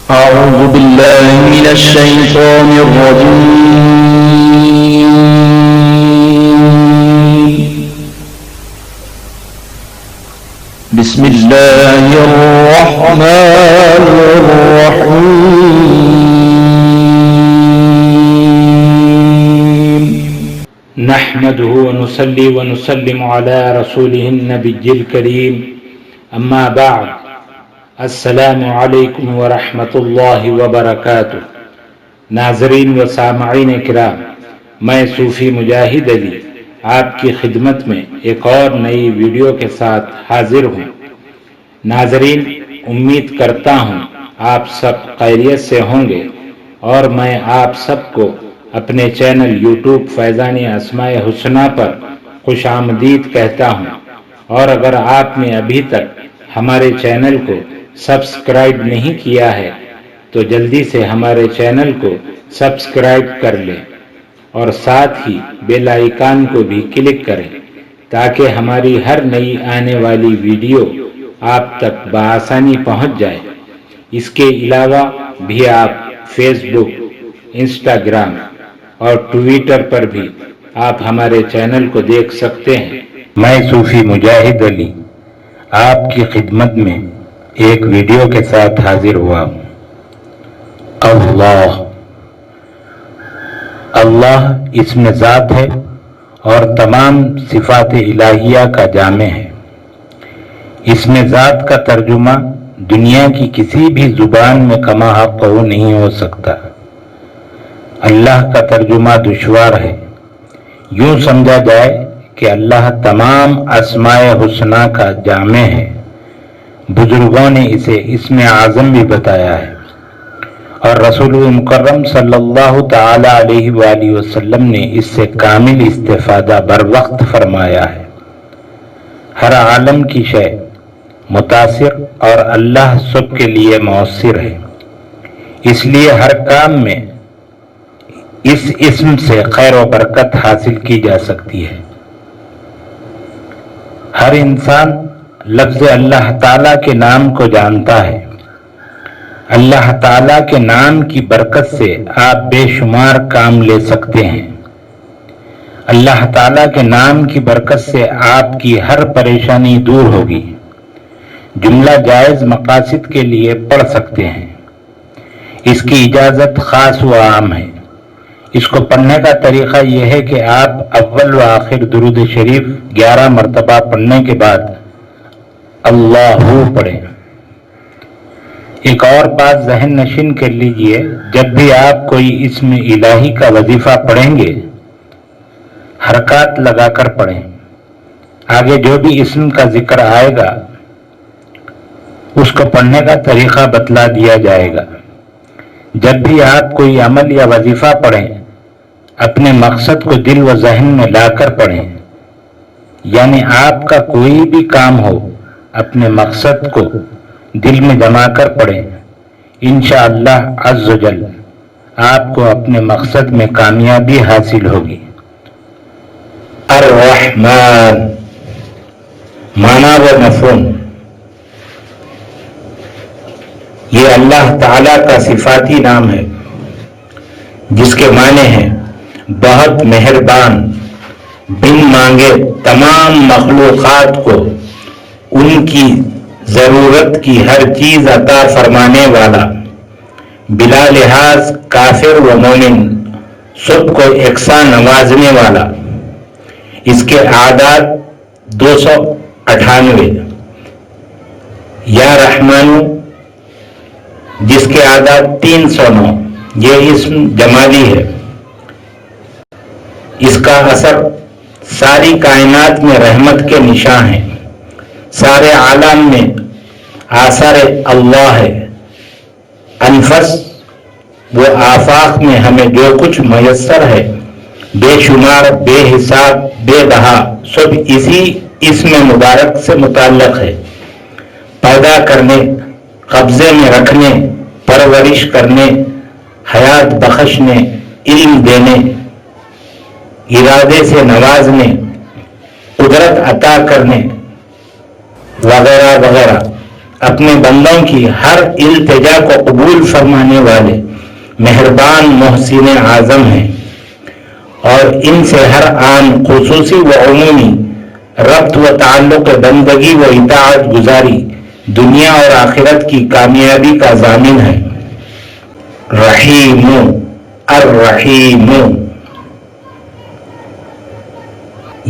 أعوذ بالله من الشيطان الرجيم. بسم الله الرحمن الرحيم. نحمده ونصلي ونسلم على رسوله النبي الكريم اما بعد السلام علیکم ورحمۃ اللہ وبرکاتہ. ناظرین و سامعین کرام، میں صوفی مجاہد علی آپ کی خدمت میں ایک اور نئی ویڈیو کے ساتھ حاضر ہوں. ناظرین، امید کرتا ہوں آپ سب خیریت سے ہوں گے اور میں آپ سب کو اپنے چینل یوٹیوب فیضان اسماء الحسنی پر خوش آمدید کہتا ہوں. اور اگر آپ نے ابھی تک ہمارے چینل کو سبسکرائب نہیں کیا ہے تو جلدی سے ہمارے چینل کو سبسکرائب کر لیں اور ساتھ ہی بیل آئیکن کو بھی کلک کریں تاکہ ہماری ہر نئی آنے والی ویڈیو آپ تک بآسانی پہنچ جائے. اس کے علاوہ بھی آپ فیس بک، انسٹاگرام اور ٹویٹر پر بھی آپ ہمارے چینل کو دیکھ سکتے ہیں. میں صوفی مجاہد علی آپ کی خدمت میں ایک ویڈیو کے ساتھ حاضر ہوا ہوں. اللہ اسم ذات ہے اور تمام صفات الہیہ کا جامع ہے. اسم ذات کا ترجمہ دنیا کی کسی بھی زبان میں کما حق نہیں ہو سکتا. اللہ کا ترجمہ دشوار ہے. یوں سمجھا جائے کہ اللہ تمام اسماء حسنی کا جامع ہے. بزرگوں نے اسے اسم اعظم بھی بتایا ہے اور رسول مکرم صلی اللہ تعالی علیہ وآلہ وسلم نے اس سے کامل استفادہ بر وقت فرمایا ہے. ہر عالم کی شے متاثر اور اللہ سب کے لیے مؤثر ہے. اس لیے ہر کام میں اس اسم سے خیر و برکت حاصل کی جا سکتی ہے. ہر انسان لفظ اللہ تعالیٰ کے نام کو جانتا ہے. اللہ تعالیٰ کے نام کی برکت سے آپ بے شمار کام لے سکتے ہیں. اللہ تعالیٰ کے نام کی برکت سے آپ کی ہر پریشانی دور ہوگی. جملہ جائز مقاصد کے لیے پڑھ سکتے ہیں. اس کی اجازت خاص و عام ہے. اس کو پڑھنے کا طریقہ یہ ہے کہ آپ اول و آخر درود شریف 11 مرتبہ پڑھنے کے بعد اللہ پڑھیں. ایک اور بات ذہن نشین کر لیجئے، جب بھی آپ کوئی اسم الہی کا وظیفہ پڑھیں گے حرکات لگا کر پڑھیں. آگے جو بھی اسم کا ذکر آئے گا اس کو پڑھنے کا طریقہ بتلا دیا جائے گا. جب بھی آپ کوئی عمل یا وظیفہ پڑھیں اپنے مقصد کو دل و ذہن میں لا کر پڑھیں. یعنی آپ کا کوئی بھی کام ہو اپنے مقصد کو دل میں جما کر پڑھیں. انشاءاللہ عز و جل آپ کو اپنے مقصد میں کامیابی حاصل ہوگی. الرحمن معنی و مفہوم. یہ اللہ تعالیٰ کا صفاتی نام ہے جس کے معنی ہیں بہت مہربان، بن مانگے تمام مخلوقات کو ان کی ضرورت کی ہر چیز عطا فرمانے والا، بلا لحاظ کافر و مومن سب کو یکساں نوازنے والا. اس کے اعداد 298. یا رحمانو جس کے اعداد 309. یہ اسم جمالی ہے. اس کا اثر ساری کائنات میں رحمت کے نشاں ہیں. سارے عالم میں آثار اللہ ہے. انفس و آفاق میں ہمیں جو کچھ میسر ہے بے شمار، بے حساب، بے بہا سب اسی اسم مبارک سے متعلق ہے. پیدا کرنے، قبضے میں رکھنے، پرورش کرنے، حیات بخشنے، علم دینے، ارادے سے نوازنے، قدرت عطا کرنے وغیرہ وغیرہ اپنے بندوں کی ہر التجا کو قبول فرمانے والے مہربان محسن اعظم ہیں، اور ان سے ہر آن خصوصی و عمومی ربط و تعلق بندگی و اطاعت گزاری دنیا اور آخرت کی کامیابی کا ضامن ہے۔ رحیم الرحیم،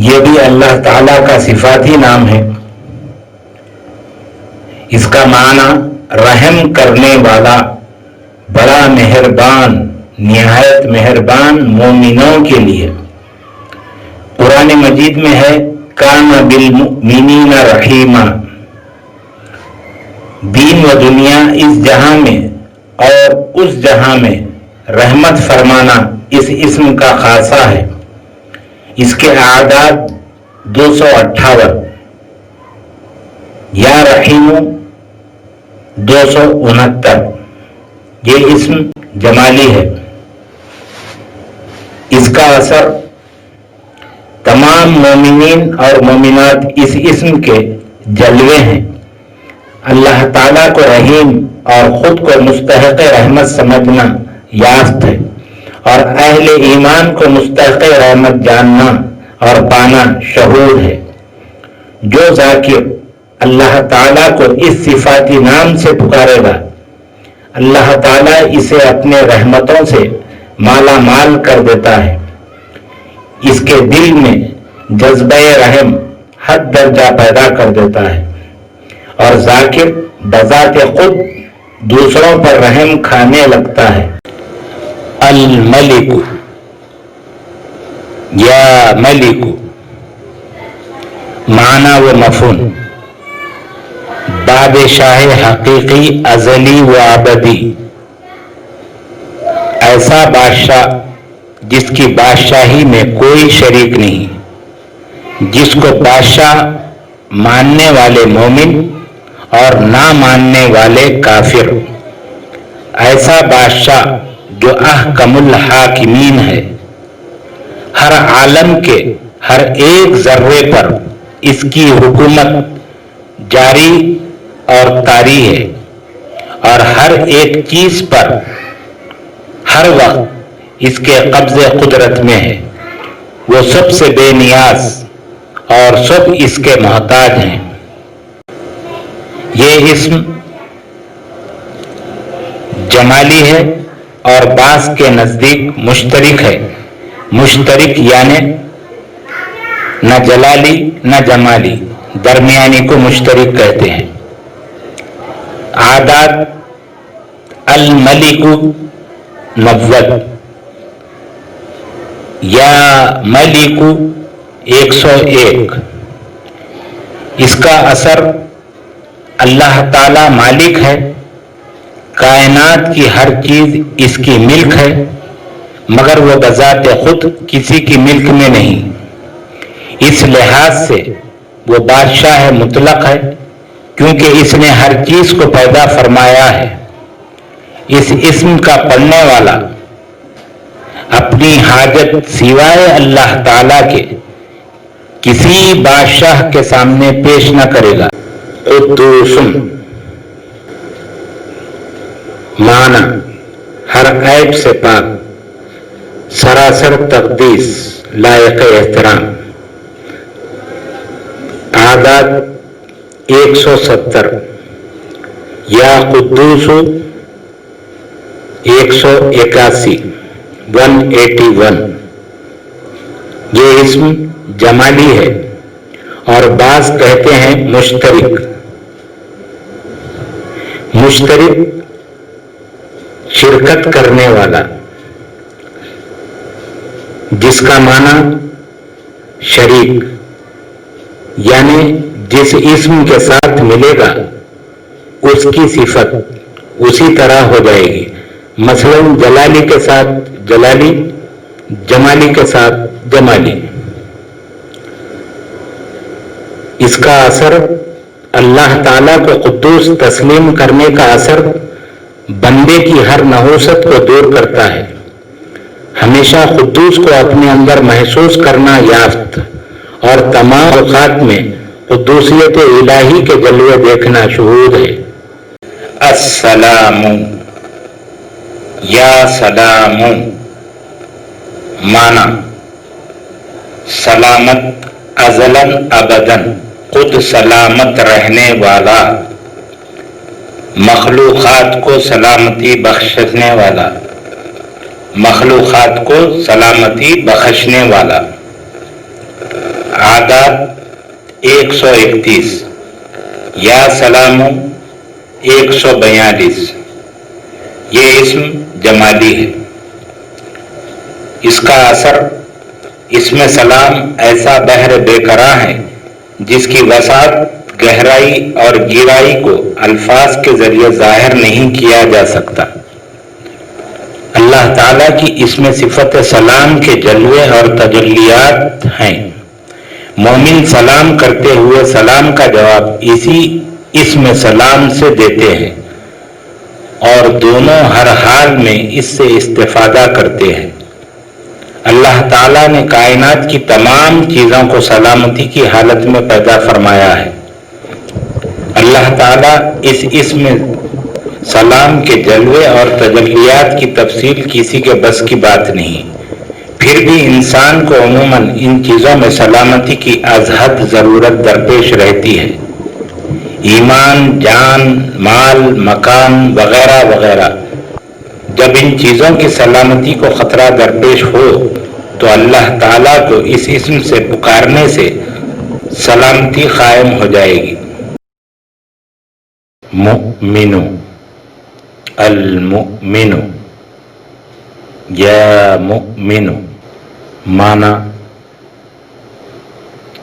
یہ بھی اللہ تعالیٰ کا صفاتی نام ہے۔ اس کا معنی رحم کرنے والا، بڑا مہربان، نہایت مہربان مومنوں کے لیے۔ قرآن مجید میں ہے کان بالمؤمنین رحیما۔ دین و دنیا اس جہاں میں اور اس جہاں میں رحمت فرمانا اس اسم کا خاصہ ہے۔ اس کے اعداد 258، یا رحیم 269۔ یہ اسم جمالی ہے۔ اس کا اثر تمام مومنین اور مومنات اس اسم کے جلوے ہیں۔ اللہ تعالیٰ کو رحیم اور خود کو مستحق رحمت سمجھنا یافت ہے، اور اہل ایمان کو مستحق رحمت جاننا اور پانا شہود ہے۔ جو ذاکر اللہ تعالیٰ کو اس صفاتی نام سے پکارے گا، اللہ تعالیٰ اسے اپنے رحمتوں سے مالا مال کر دیتا ہے۔ اس کے دل میں جذبہ رحم حد درجہ پیدا کر دیتا ہے، اور ذاکر بذات خود دوسروں پر رحم کھانے لگتا ہے۔ الملک یا ملک، معنی و مفہوم، بادشاہ حقیقی ازلی و ابدی، ایسا بادشاہ جس کی بادشاہی میں کوئی شریک نہیں، جس کو بادشاہ ماننے والے مومن اور نہ ماننے والے کافر، ایسا بادشاہ جو احکم الحاکمین ہے، ہر عالم کے ہر ایک ذرے پر اس کی حکومت جاری اور طاری ہے، اور ہر ایک چیز پر ہر وقت اس کے قبض قدرت میں ہے۔ وہ سب سے بے نیاز اور سب اس کے محتاج ہیں۔ یہ اسم جمالی ہے اور بعض کے نزدیک مشترک ہے۔ مشترک یعنی نہ جلالی نہ جمالی، درمیانی کو مشترک کہتے ہیں۔ اعداد الملک 90، یا ملک 101۔ اس کا اثر اللہ تعالی مالک ہے، کائنات کی ہر چیز اس کی ملک ہے، مگر وہ بذات خود کسی کی ملک میں نہیں۔ اس لحاظ سے وہ بادشاہ مطلق ہے، کیونکہ اس نے ہر چیز کو پیدا فرمایا ہے۔ اس اسم کا پڑھنے والا اپنی حاجت سوائے اللہ تعالی کے کسی بادشاہ کے سامنے پیش نہ کرے گا۔ قدوس، معنی ہر عیب سے پاک، سراسر تقدیس، لائق احترام۔ اعداد 170، یا قدوس 181، 181۔ یہ اسم جمالی ہے، اور بعض کہتے ہیں مشترک۔ مشترک شرکت کرنے والا، جس کا معنی شریک، یعنی جس اسم کے ساتھ ملے گا اس کی صفت اسی طرح ہو جائے گی۔ مثلا جلالی کے ساتھ جلالی، جمالی کے ساتھ جمالی۔ اس کا اثر اللہ تعالیٰ کو قدوس تسلیم کرنے کا اثر بندے کی ہر نحوست کو دور کرتا ہے۔ ہمیشہ قدوس کو اپنے اندر محسوس کرنا یافت، اور تمام اوقات میں قدوسیت الہی کے جلوے دیکھنا شہود ہے۔ السلام یا سلام معنی سلامت ازلاً ابداً خود سلامت رہنے والا، مخلوقات کو سلامتی بخشنے والا، مخلوقات کو سلامتی بخشنے والا۔ عادات 131 یا سلام 142 یہ اسم جمالی ہے۔ اس کا اثر اس میں سلام ایسا بحر بے قرار ہے جس کی وسعت، گہرائی اور گہرائی کو الفاظ کے ذریعے ظاہر نہیں کیا جا سکتا۔ اللہ تعالیٰ کی اس میں صفت سلام کے جلوے اور تجلیات ہیں۔ مومن سلام کرتے ہوئے سلام کا جواب اسی اسم سلام سے دیتے ہیں اور دونوں ہر حال میں اس سے استفادہ کرتے ہیں۔ اللہ تعالیٰ نے کائنات کی تمام چیزوں کو سلامتی کی حالت میں پیدا فرمایا ہے۔ اللہ تعالیٰ اس اسم سلام کے جلوے اور تجلیات کی تفصیل کسی کے بس کی بات نہیں، پھر بھی انسان کو عموماً ان چیزوں میں سلامتی کی از حد ضرورت درپیش رہتی ہے۔ ایمان، جان، مال، مکان وغیرہ وغیرہ۔ جب ان چیزوں کی سلامتی کو خطرہ درپیش ہو تو اللہ تعالیٰ کو اس اسم سے پکارنے سے سلامتی قائم ہو جائے گی۔ مؤمن، المؤمن یا مؤمن معنی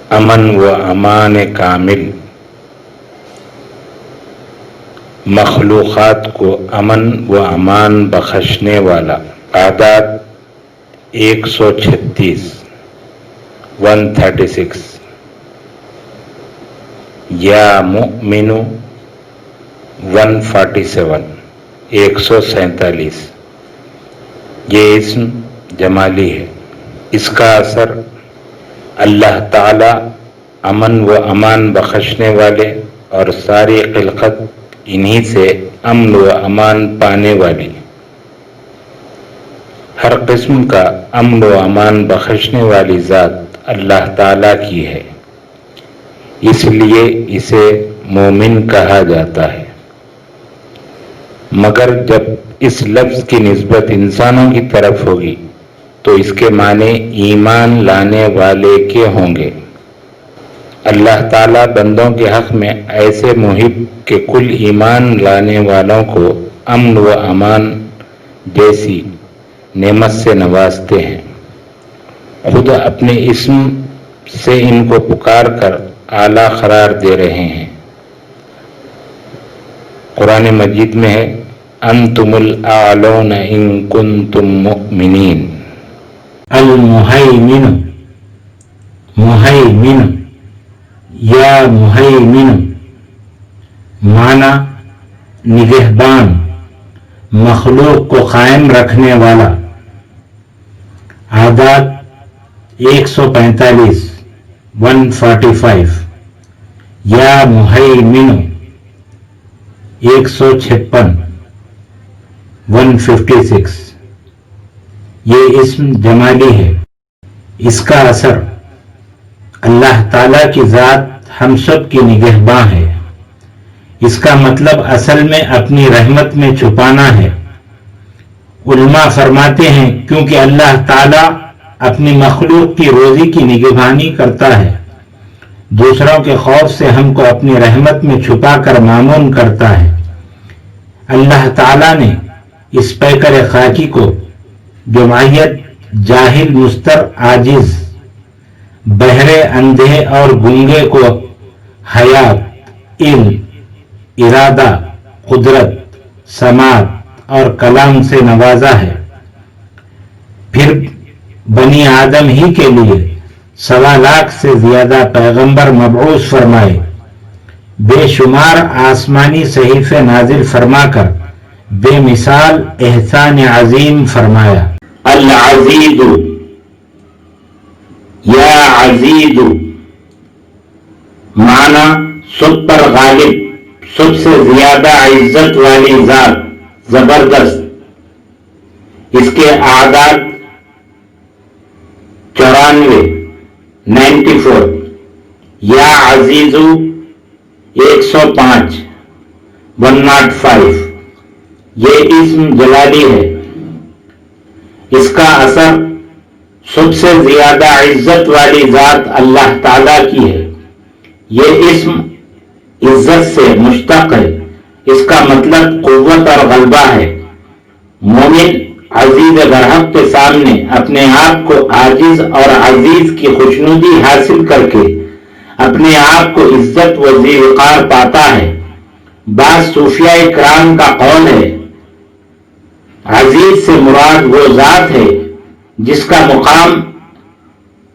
امن و امان کامل، مخلوقات کو امن و امان بخشنے والا۔ اعداد 136 136 یا مؤمن 147 147 یہ اسم جمالی ہے۔ اس کا اثر اللہ تعالی امن و امان بخشنے والے اور ساری خلقت انہی سے امن و امان پانے والی، ہر قسم کا امن و امان بخشنے والی ذات اللہ تعالی کی ہے، اس لیے اسے مومن کہا جاتا ہے۔ مگر جب اس لفظ کی نسبت انسانوں کی طرف ہوگی تو اس کے معنی ایمان لانے والے کے ہوں گے۔ اللہ تعالیٰ بندوں کے حق میں ایسے محب کہ کل ایمان لانے والوں کو امن و امان جیسی نعمت سے نوازتے ہیں۔ خود اپنے اسم سے ان کو پکار کر اعلیٰ قرار دے رہے ہیں۔ قرآن مجید میں ہے انتم الاعلون ان کنتم مؤمنین۔ المہیمن، مہیمن یا مہیمن معنی نگہبان، مخلوق کو قائم رکھنے والا۔ اعداد 145 145 یا مہیمن 156 156 یہ اسم جمالی ہے۔ اس کا اثر اللہ تعالیٰ کی ذات ہم سب کی نگہباں ہے۔ اس کا مطلب اصل میں اپنی رحمت میں چھپانا ہے۔ علماء فرماتے ہیں کیونکہ اللہ تعالیٰ اپنی مخلوق کی روزی کی نگہبانی کرتا ہے، دوسروں کے خوف سے ہم کو اپنی رحمت میں چھپا کر مامون کرتا ہے۔ اللہ تعالیٰ نے اس پیکر خاکی کو جو معیت جاہل، مستر، عاجز، بہرے، اندھے اور گنگے کو حیات، علم، ارادہ، قدرت، سماعت اور کلام سے نوازا ہے، پھر بنی آدم ہی کے لیے 1.25 لاکھ سے زیادہ پیغمبر مبعوث فرمائے، بے شمار آسمانی صحیفے نازل فرما کر بے مثال احسان عظیم فرمایا۔ العزیز یا عزیز معنی سب پر غالب، سب سے زیادہ عزت والی ذات زبردست. اس کے اعداد 94 94. یا عزیزو 105 105. یہ اسم جلالی ہے. اس کا اثر سب سے زیادہ عزت والی ذات اللہ تعالی کی ہے. یہ اسم عزت سے مشتق ہے. اس کا مطلب قوت اور غلبہ ہے. مومن عزیز برحق کے سامنے اپنے آپ کو عاجز اور عزیز کی خوشنودی حاصل کر کے اپنے آپ کو عزت و ذی وقار پاتا ہے. بعض صوفیاء کرام کا قول ہے عزیز سے مراد وہ ذات ہے جس کا مقام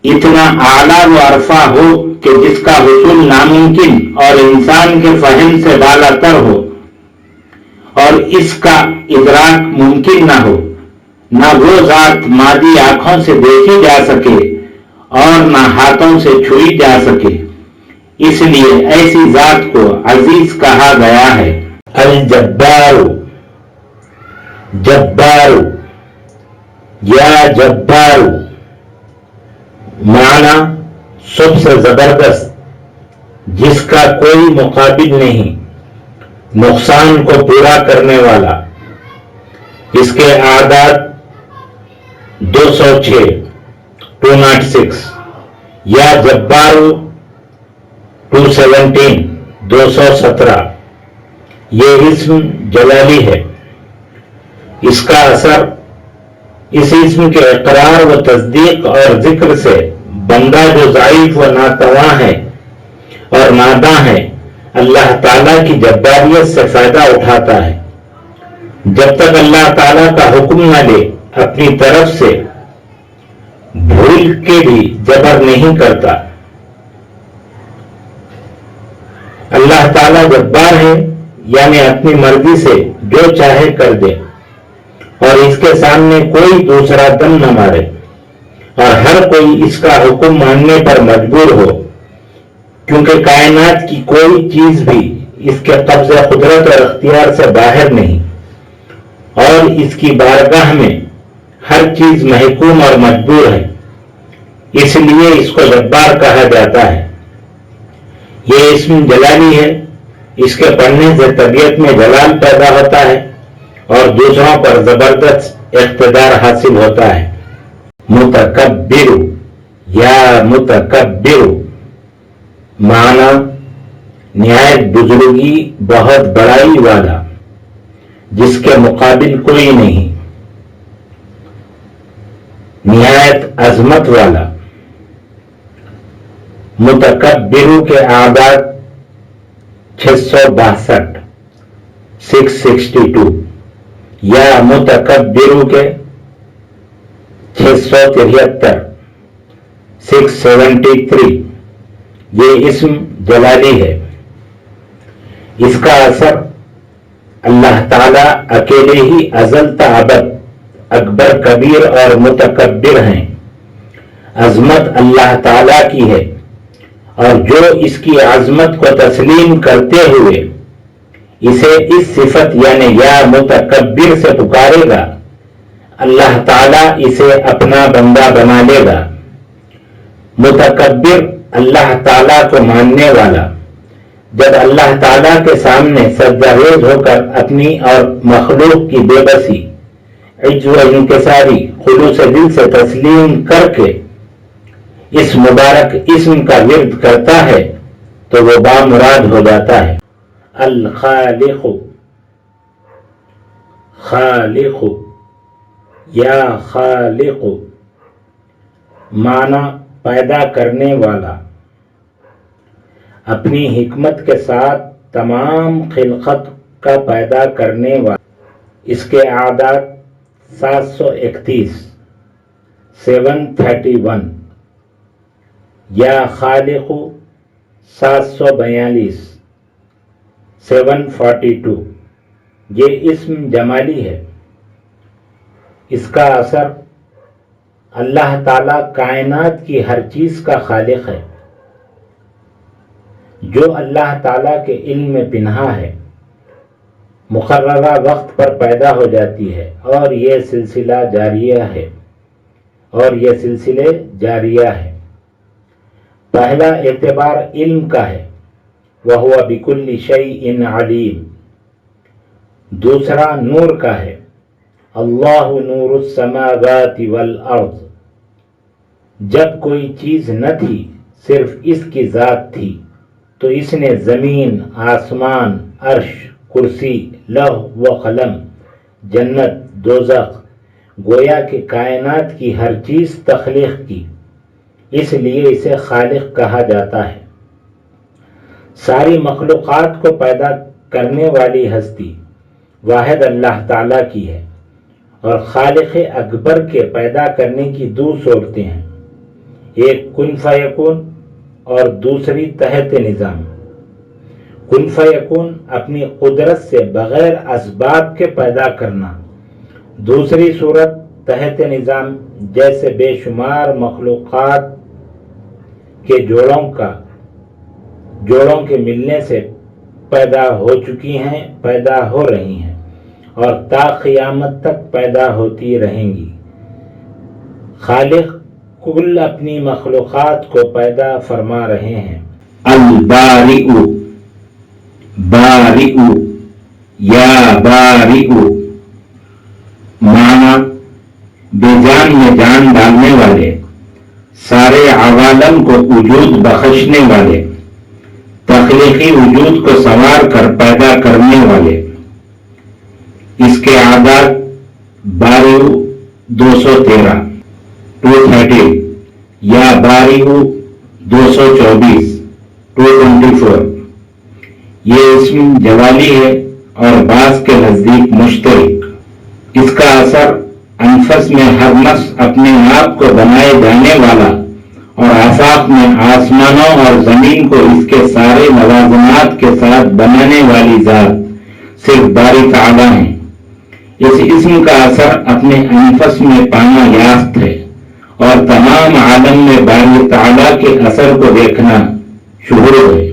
اتنا اعلیٰ و عرفہ ہو کہ جس کا حصول ناممکن اور انسان کے فہم سے بالا تر ہو اور اس کا ادراک ممکن نہ ہو. نہ وہ ذات مادی آنکھوں سے دیکھی جا سکے اور نہ ہاتھوں سے چھوئی جا سکے. اس لیے ایسی ذات کو عزیز کہا گیا ہے. الجبار جبار یا جبار معنی سب سے زبردست جس کا کوئی مقابل نہیں، نقصان کو پورا کرنے والا. اس کے اعداد 206 206. یا جبار 217 217. یہ اسم جلالی ہے. اس کا اثر اس اسم کے اقرار و تصدیق اور ذکر سے بندہ جو ضعیف و ناتواں ہے اور ناداں ہے اللہ تعالیٰ کی جباریت سے فائدہ اٹھاتا ہے. جب تک اللہ تعالیٰ کا حکم نہ لے اپنی طرف سے بھول کے بھی جبر نہیں کرتا. اللہ تعالیٰ جبار ہے یعنی اپنی مرضی سے جو چاہے کر دے اور اس کے سامنے کوئی دوسرا دم نہ مارے اور ہر کوئی اس کا حکم ماننے پر مجبور ہو، کیونکہ کائنات کی کوئی چیز بھی اس کے قبضہ قدرت اور اختیار سے باہر نہیں اور اس کی بارگاہ میں ہر چیز محکوم اور مجبور ہے. اس لیے اس کو جبار کہا جاتا ہے. یہ اسم جلالی ہے. اس کے پڑھنے سے طبیعت میں جلال پیدا ہوتا ہے اور دوسروں پر زبردست اقتدار حاصل ہوتا ہے. متکبر یا متکبر معنی نہایت بزرگی، بہت بڑائی والا، جس کے مقابل کوئی نہیں، نہایت عظمت والا. متکبر کے اعداد 662 662. یا متکبر کے 673 673. یہ اسم جلالی ہے. اس کا اثر اللہ تعالی اکیلے ہی ازل تا ابد اکبر کبیر اور متکبر ہیں. عظمت اللہ تعالی کی ہے اور جو اس کی عظمت کو تسلیم کرتے ہوئے اسے اس صفت یعنی یا متکبر سے پکارے گا اللہ تعالیٰ اسے اپنا بندہ بنا لے گا. متکبر اللہ تعالیٰ کو ماننے والا جب اللہ تعالیٰ کے سامنے سجدہ ریز ہو کر اپنی اور مخلوق کی بے بسی، عجز و انکساری خلوص دل سے تسلیم کر کے اس مبارک اسم کا ورد کرتا ہے تو وہ بامراد ہو جاتا ہے. الخالق خالق یا خالق معنی پیدا کرنے والا، اپنی حکمت کے ساتھ تمام خلقت کا پیدا کرنے والا. اس کے اعداد 731 731. یا خالق 742 742. یہ اسم جمالی ہے. اس کا اثر اللہ تعالیٰ کائنات کی ہر چیز کا خالق ہے. جو اللہ تعالیٰ کے علم میں پنہا ہے، مقررہ وقت پر پیدا ہو جاتی ہے، اور یہ سلسلے جاریہ ہے۔ پہلا اعتبار علم کا ہے، وَهُوَ بِكُلِّ شَيْءٍ عَلِيمٌ۔ دوسرا نور کا ہے، اللہ نور السماوات والارض۔ جب کوئی چیز نہ تھی، صرف اس کی ذات تھی، تو اس نے زمین، آسمان، عرش، کرسی، لوح و قلم، جنت، دوزخ، گویا کہ کائنات کی ہر چیز تخلیق کی، اس لیے اسے خالق کہا جاتا ہے۔ ساری مخلوقات کو پیدا کرنے والی ہستی واحد اللہ تعالیٰ کی ہے، اور خالق اکبر کے پیدا کرنے کی دو صورتیں ہیں، ایک کن فیکون اور دوسری تحت نظام۔ کن فیکون اپنی قدرت سے بغیر اسباب کے پیدا کرنا، دوسری صورت تحت نظام، جیسے بے شمار مخلوقات کے جوڑوں کے ملنے سے پیدا ہو چکی ہیں، پیدا ہو رہی ہیں، اور تا قیامت تک پیدا ہوتی رہیں گی۔ خالق کل اپنی مخلوقات کو پیدا فرما رہے ہیں۔ البارئ، بارئ یا بارئ، معنی بے جان میں جان ڈالنے والے، سارے عوالم کو وجود بخشنے والے، تخلیقی وجود کو سنوار کر پیدا کرنے والے۔ اس کے اعداد بارئ 213 230 یا بارئ 224 224۔ یہ اسم جلالی ہے اور بعض کے نزدیک مشترک۔ اس کا اثر انفس میں ہر نفس اپنے آپ کو بنائے جانے والا، اور آفاق میں آسمانوں اور زمین کو اس کے سارے لوازمات کے ساتھ بنانے والی ذات صرف باری تعالیٰ ہے۔ اس اسم کا اثر اپنے انفس میں پانا یافت ہے، اور تمام عالم میں باری تعالیٰ کے اثر کو دیکھنا شہور ہے۔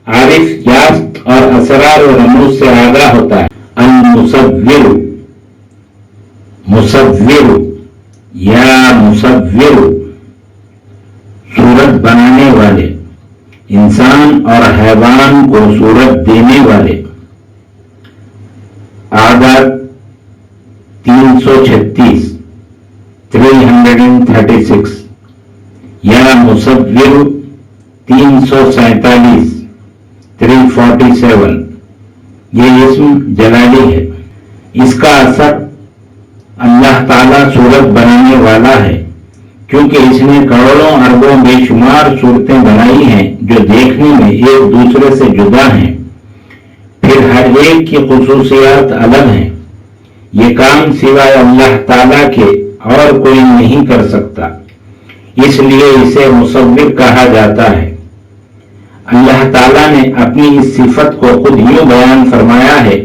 عارف یافت اور اسرار و رموز سے آگاہ ہوتا ہے۔ المصور، مصور یا مصور، صورت بنانے والے، انسان اور حیوان کو صورت دینے والے۔ اعداد 336 336 یا مصور 347 347۔ یہ اسم جلالی ہے۔ اس کا اثر اللہ تعالیٰ صورت بنانے والا ہے، کیونکہ اس نے کروڑوں اربوں بے شمار صورتیں بنائی ہیں جو دیکھنے میں ایک دوسرے سے جدا ہیں، پھر ہر ایک کی خصوصیات الگ ہیں۔ یہ کام سوائے اللہ تعالیٰ کے اور کوئی نہیں کر سکتا، اس لیے اسے مصور کہا جاتا ہے۔ اللہ تعالیٰ نے اپنی اس صفت کو خود یوں بیان فرمایا ہے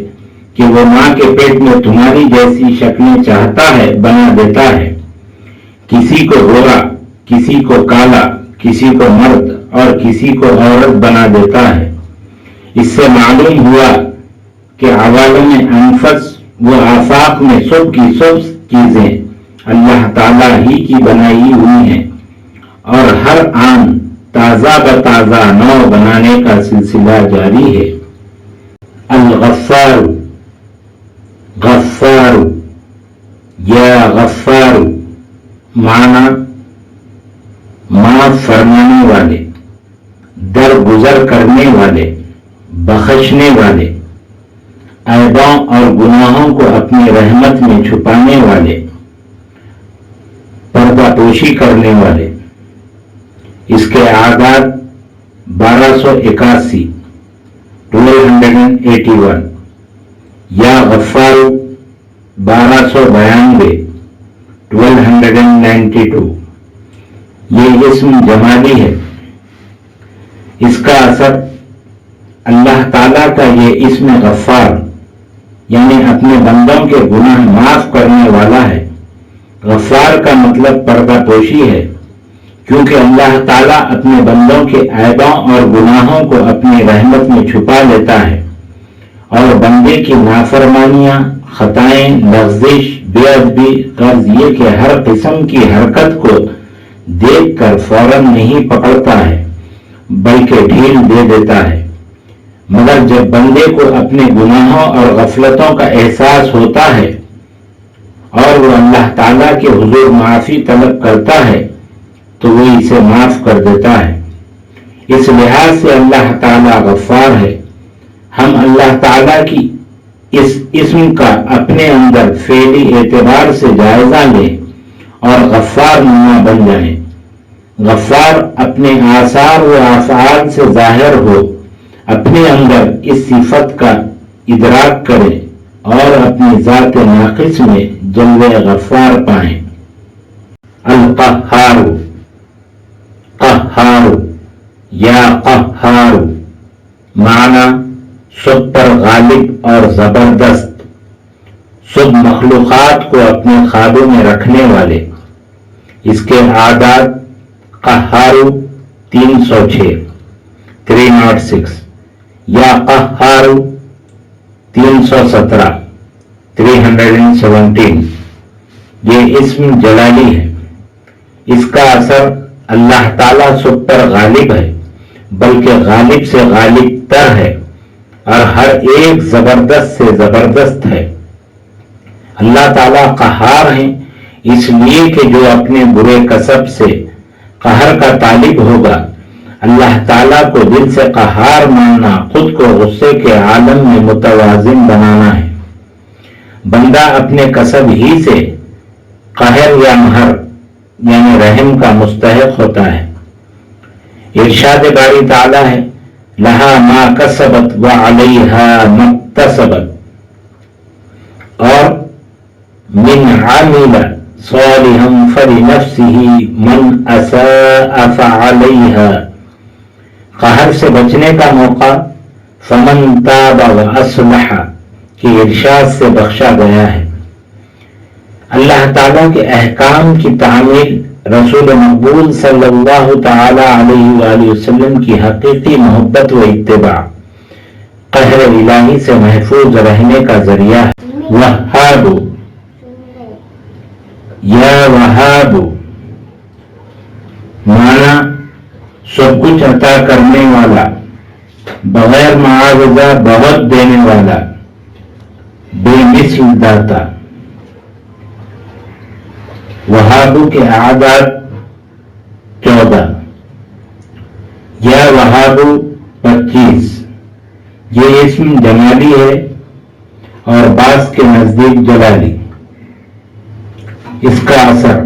کہ وہ ماں کے پیٹ میں تمہاری جیسی شکلیں چاہتا ہے بنا دیتا ہے، کسی کو گورا، کسی کو کالا، کسی کو مرد اور کسی کو عورت بنا دیتا ہے۔ اس سے معلوم ہوا کہ عوالم انفس و آفاق میں سب کی سب چیزیں اللہ تعالیٰ ہی کی بنائی ہوئی ہیں، اور ہر آن تازہ بتازہ نو بنانے کا سلسلہ جاری ہے۔ الغفار، غفار یا غفار، معنی معاف فرمانے والے، درگزر کرنے والے، بخشنے والے، عیبوں اور گناہوں کو اپنی رحمت میں چھپانے والے، پردہ پوشی کرنے والے۔ اس کے اعداد 1281 1281 یا غفار 1292 1292۔ یہ اسم جمالی ہے۔ اس کا اثر اللہ تعالیٰ کا یہ اسم غفار یعنی اپنے بندوں کے گناہ معاف کرنے والا ہے۔ غفار کا مطلب پردہ پوشی ہے، کیونکہ اللہ تعالیٰ اپنے بندوں کے عیبوں اور گناہوں کو اپنی رحمت میں چھپا لیتا ہے، اور بندے کی نافرمانیاں، خطائیں، لغزش، بے ادبی، غرض یہ کہ ہر قسم کی حرکت کو دیکھ کر فوراً نہیں پکڑتا ہے بلکہ ڈھیل دے دیتا ہے، مگر جب بندے کو اپنے گناہوں اور غفلتوں کا احساس ہوتا ہے اور وہ اللہ تعالیٰ کے حضور معافی طلب کرتا ہے تو وہ اسے معاف کر دیتا ہے۔ اس لحاظ سے اللہ تعالیٰ غفار ہے۔ ہم اللہ تعالیٰ کی اس اسم کا اپنے اندر فعلی اعتبار سے جائزہ لیں اور غفار نما بن جائیں۔ غفار اپنے آثار و افعال سے ظاہر ہو، اپنے اندر اس صفت کا ادراک کریں اور اپنی ذات ناقص میں جلوہ غفار پائیں۔ القہار، قہار یا قہار، معنی سب پر غالب اور زبردست، سب مخلوقات کو اپنے قابو میں رکھنے والے۔ اس کے اعداد قہارو 306 306 یا قہارو 317 317۔ یہ اسم جلالی ہے۔ اس کا اثر اللہ تعالیٰ سب پر غالب ہے، بلکہ غالب سے غالب تر ہے اور ہر ایک زبردست سے زبردست ہے۔ اللہ تعالیٰ قہار ہیں اس لیے کہ جو اپنے برے کسب سے قہر کا طالب ہوگا، اللہ تعالیٰ کو دل سے قہار ماننا خود کو غصے کے عالم میں متوازن بنانا ہے۔ بندہ اپنے کسب ہی سے قہر یا مہر یعنی رحم کا مستحق ہوتا ہے۔ ارشاد باری تعالیٰ ہے، لہا ما کسبت وعلیہا مکتسبت، اور من عامل صالحا فلنفسہ من اساء فعلیہا، قہر سے بچنے کا موقع فمن تاب واصلح کی ارشاد سے بخشا گیا ہے۔ اللہ تعالیٰ کے احکام کی تعمیل رسول مقبول صلی اللہ تعالی علیہ وآلہ وسلم کی حقیقی محبت و اتباع قہر الہی سے محفوظ رہنے کا ذریعہ ہے۔ وہاب یا وہاب، معنی سب کچھ عطا کرنے والا، بغیر معاوضہ بہت دینے والا، بے مثل داتا۔ وہابو کے اعداد 14 یا وہابو 25۔ یہ اسم جمالی ہے اور بعض کے نزدیک جلالی۔ اس کا اثر،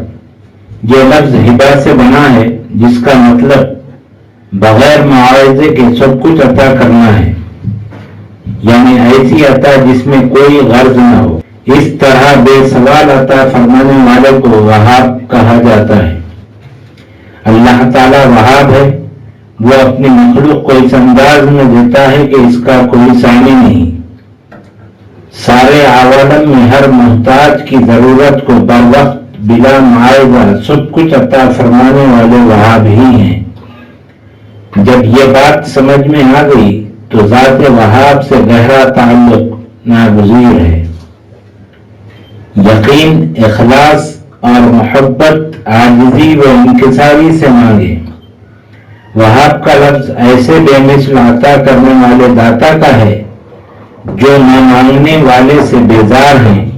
یہ لفظ ہبہ سے بنا ہے جس کا مطلب بغیر معاوضے کے سب کچھ عطا کرنا ہے، یعنی ایسی عطا جس میں کوئی غرض نہ ہو۔ اس طرح بے سوال عطا فرمانے والے کو وہاب کہا جاتا ہے۔ اللہ تعالیٰ وہاب ہے، وہ اپنی مخلوق کو اس انداز میں دیتا ہے کہ اس کا کوئی ثانی نہیں۔ سارے عوالم میں ہر محتاج کی ضرورت کو بر وقت بلا معاوضہ سب کچھ عطا فرمانے والے وہاب ہی ہیں۔ جب یہ بات سمجھ میں آ گئی تو ذات وہاب سے گہرا تعلق ناگزیر ہے۔ یقین، اخلاص اور محبت عاجزی و انکساری سے مانگے۔ وہاب کا لفظ ایسے بے مثل عطا کرنے والے داتا کا ہے جو نہ مانگنے والے سے بیزار ہیں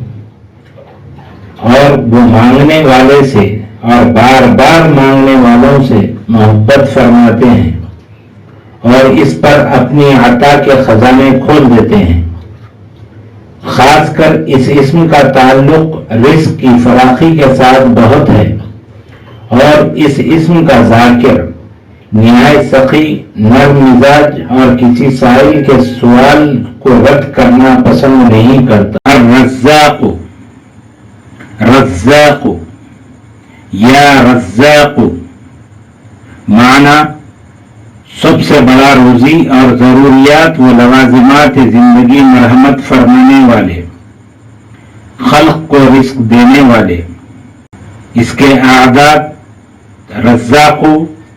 اور وہ مانگنے والے سے اور بار بار مانگنے والوں سے محبت فرماتے ہیں اور اس پر اپنی عطا کے خزانے کھول دیتے ہیں۔ خاص کر اس اسم کا تعلق رزق کی فراخی کے ساتھ بہت ہے، اور اس اسم کا ذاکر نہایت سخی، نرم مزاج اور کسی سائل کے سوال کو رد کرنا پسند نہیں کرتا۔ الرزاق، رزاق یا رزاق، معنی سب سے بڑا روزی اور ضروریات و لوازمات زندگی مرحمت فرمانے والے، خلق کو رزق دینے والے۔ اس کے اعداد رزاقو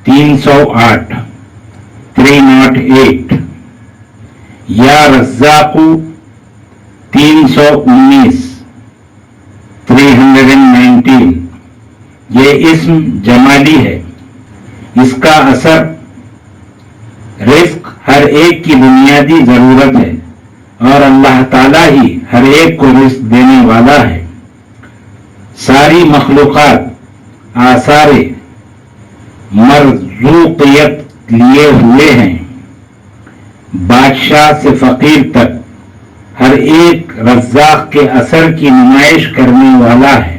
308 308 یا رزاقو 319 319 یہ اسم جمالی ہے. اس کا اثر رزق ہر ایک کی بنیادی ضرورت ہے اور اللہ تعالیٰ ہی ہر ایک کو رزق دینے والا ہے. ساری مخلوقات آثار مرزوقیت لیے ہوئے ہیں. بادشاہ سے فقیر تک ہر ایک رزاق کے اثر کی نمائش کرنے والا ہے.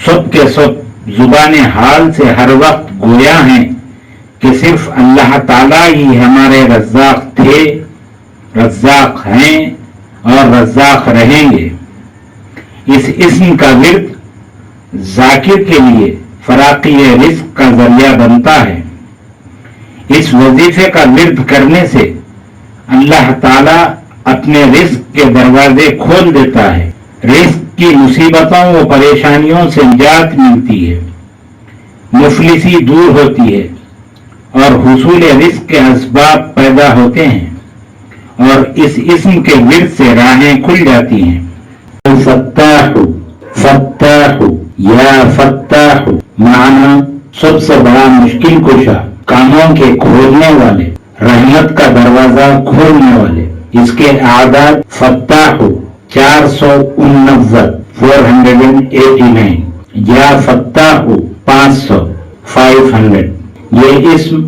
صبح کے صبح زبان حال سے ہر وقت گویا ہیں کہ صرف اللہ تعالیٰ ہی ہمارے رزاق تھے، رزاق ہیں اور رزاق رہیں گے. اس اسم کا ورد ذاکر کے لیے فراقی رزق کا ذریعہ بنتا ہے. اس وظیفے کا ورد کرنے سے اللہ تعالیٰ اپنے رزق کے دروازے کھول دیتا ہے. رزق کی مصیبتوں و پریشانیوں سے نجات ملتی ہے، مفلسی دور ہوتی ہے اور حصول رزق کے اسباب پیدا ہوتے ہیں اور اس اسم کے ورد سے راہیں کھل جاتی ہیں. فتاح فتاح یا فتاح معنی سب سے بڑا مشکل کشا، کاموں کے کھولنے والے، رحمت کا دروازہ کھولنے والے. اس کے اعداد فتاح 489 489 یا فتاح 500 500. یہ اسم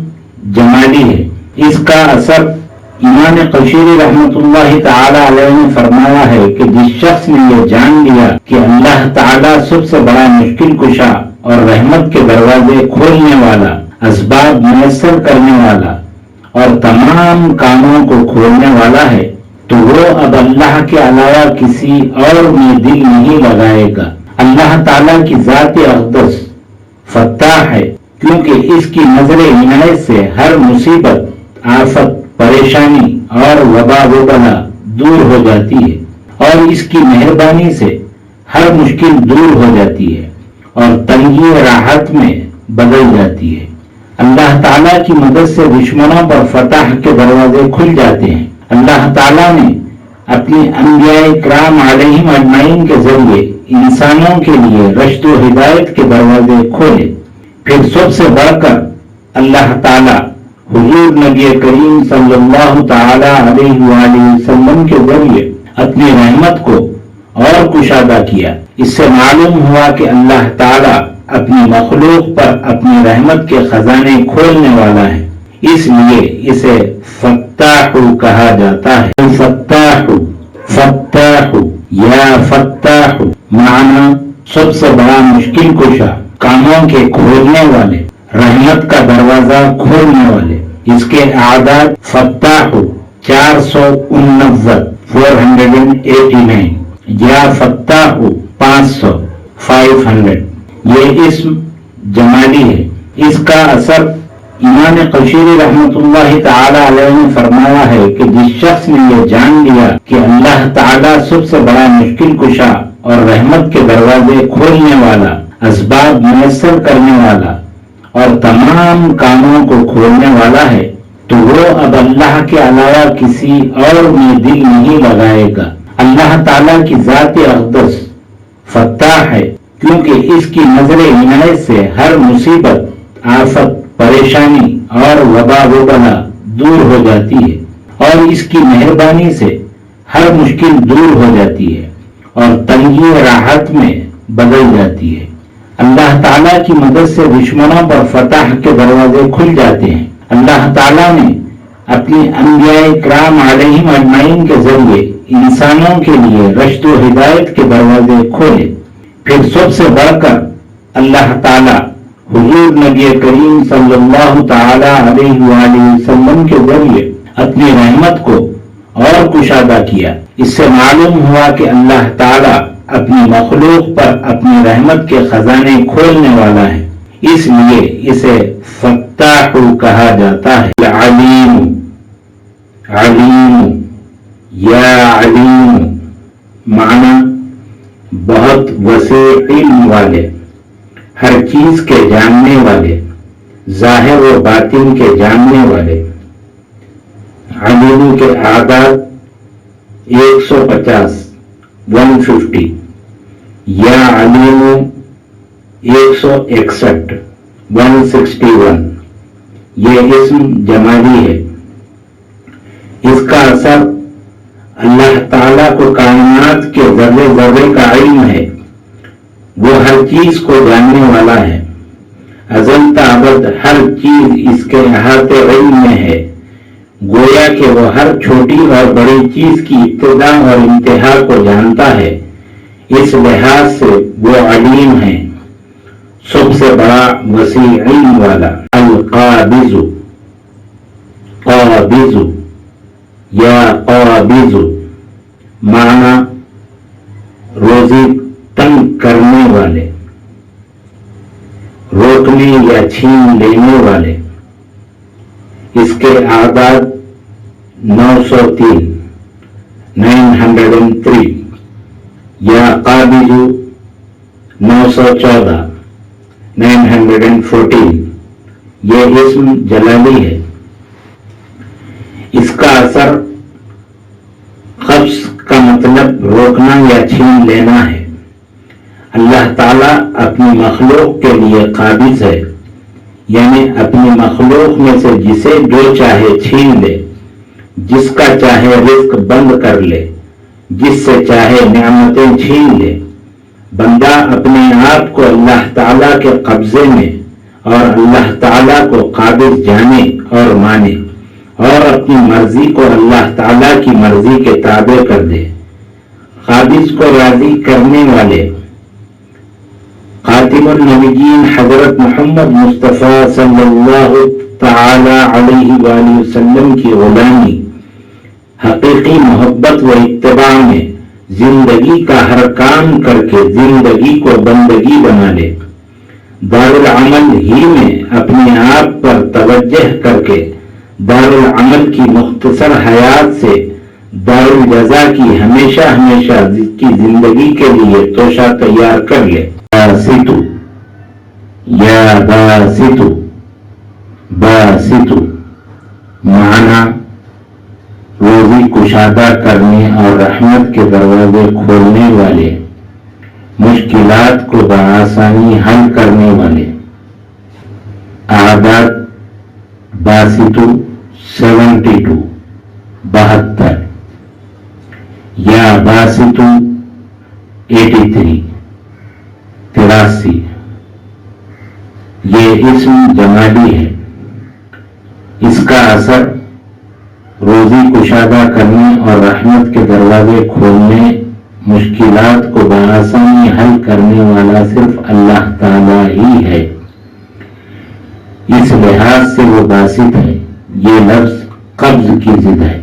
جمالی ہے. اس کا اثر امام قشیری رحمت اللہ تعالی علیہ نے فرمایا ہے کہ جس شخص نے یہ جان لیا کہ اللہ تعالیٰ سب سے بڑا مشکل کشا اور رحمت کے دروازے کھولنے والا، اسباب میسر کرنے والا اور تمام کاموں کو کھولنے والا ہے، تو وہ اب اللہ کے علاوہ کسی اور میں دل نہیں لگائے گا. اللہ تعالیٰ کی ذات اقدس فتاح ہے کیونکہ اس کی نظر عنایت سے ہر مصیبت، آفت، پریشانی اور وبا و بلا دور ہو جاتی ہے اور اس کی مہربانی سے ہر مشکل دور ہو جاتی ہے اور تنگی راحت میں بدل جاتی ہے. اللہ تعالیٰ کی مدد سے دشمنوں پر فتح کے دروازے کھل جاتے ہیں. اللہ تعالیٰ نے اپنی انبیاء کرام علیہم اجمعین کے ذریعے انسانوں کے لیے رشد و ہدایت کے دروازے کھولے. پھر سب سے بڑھ کر اللہ تعالیٰ حضور نبی کریم صلی اللہ تعالی علیہ وآلہ وسلم کے ذریعے اپنی رحمت کو اور کشادہ کیا. اس سے معلوم ہوا کہ اللہ تعالیٰ اپنی مخلوق پر اپنی رحمت کے خزانے کھولنے والا ہے، اس لیے اسے فتاح کہا جاتا ہے. فتاح فتاح یا فتاح معنی سب سے بڑا مشکل کشا، کاموں کے کھولنے والے، رحمت کا دروازہ کھولنے والے. اس کے اعداد فتاح 489 489 یا فتاح 500 500. یہ اسم جمالی ہے. اس کا اثر امام قشیری رحمت اللہ تعالی علیہ نے فرمایا ہے کہ جس شخص نے یہ جان لیا کہ اللہ تعالیٰ سب سے بڑا مشکل کشا اور رحمت کے دروازے کھولنے والا، اسباب میسر کرنے والا اور تمام کاموں کو کھولنے والا ہے، تو وہ اب اللہ کے علاوہ کسی اور میں دل نہیں لگائے گا. اللہ تعالیٰ کی ذات اقدس فتاح ہے کیونکہ اس کی نظر عنایت سے ہر مصیبت، آفت، پریشانی اور وبا و بلا دور ہو جاتی ہے اور اس کی مہربانی سے ہر مشکل دور ہو جاتی ہے اور تنگی راحت میں بدل جاتی ہے. اللہ تعالیٰ کی مدد سے دشمنوں پر فتح کے دروازے کھل جاتے ہیں. اللہ تعالیٰ نے اپنی انبیاء کرام علیہم اجمعین کے ذریعے انسانوں کے لیے رشد و ہدایت کے دروازے کھولے. پھر سب سے بڑھ کر اللہ تعالیٰ حضور نبی کریم صلی اللہ تعالی علیہ وآلہ وسلم کے ذریعے اپنی رحمت کو اور کشادہ کیا. اس سے معلوم ہوا کہ اللہ تعالیٰ اپنی مخلوق پر اپنی رحمت کے خزانے کھولنے والا ہے، اس لیے اسے فتاح کہا جاتا ہے. علیم علیم یا علیم معنی بہت وسیع علم والے، ہر چیز کے جاننے والے، ظاہر و باطن کے جاننے والے۔ علیم کے اعداد 150 150، یا علیم 161 161، یہ اسم جمالی ہے۔ اس کا اثر اللہ تعالیٰ کو کائنات کے ذرے ذرے کا علم ہے، وہ ہر چیز کو جاننے والا ہے، ازل تا ابد ہر چیز اس کے احاطے علم میں ہے، گویا کہ وہ ہر چھوٹی اور بڑی چیز کی ابتدا اور انتہا کو جانتا ہے، اس لحاظ سے وہ علیم ہے، سب سے بڑا وسیع علم والا۔ القابض، قابض یا قابض، معنی روزی تنگ کرنے والے، روکنے یا چھین لینے والے۔ اس کے اعداد 903 903، یا قابض 914 914، یہ اسم جلالی ہے۔ اس کا اثر قبض کا مطلب روکنا یا چھین لینا ہے۔ اللہ تعالیٰ اپنی مخلوق کے لیے قابض ہے، یعنی اپنی مخلوق میں سے جسے جو چاہے چھین لے، جس کا چاہے رزق بند کر لے، جس سے چاہے نعمتیں چھین لے۔ بندہ اپنے آپ کو اللہ تعالیٰ کے قبضے میں اور اللہ تعالیٰ کو قابض جانے اور مانے، اور اپنی مرضی کو اللہ تعالیٰ کی مرضی کے تابع کر دے۔ قابض کو راضی کرنے والے خاتم النبیین حضرت محمد مصطفیٰ صلی اللہ تعالی علیہ وآلہ وسلم کی غلامی، حقیقی محبت و اتباع میں زندگی کا ہر کام کر کے زندگی کو بندگی بنا لے، دارالعمل ہی میں اپنے آپ پر توجہ کر کے دارالعمل کی مختصر حیات سے دارالجزا کی ہمیشہ ہمیشہ کی زندگی کے لیے توشہ تیار کر لے۔ باسطو یا باسطو، باسطو معنی روزی کشادہ کرنے اور رحمت کے دروازے کھولنے والے، مشکلات کو بآسانی حل کرنے والے۔ اعداد باسطو 72 72، یا باسطو 83 83، یہ اسم جمالی ہے۔ اس کا اثر روزی کشادہ کرنے اور رحمت کے دروازے کھولنے، مشکلات کو بآسانی حل کرنے والا صرف اللہ تعالیٰ ہی ہے، اس لحاظ سے وہ باسط ہے۔ یہ لفظ قبض کی ضد ہے،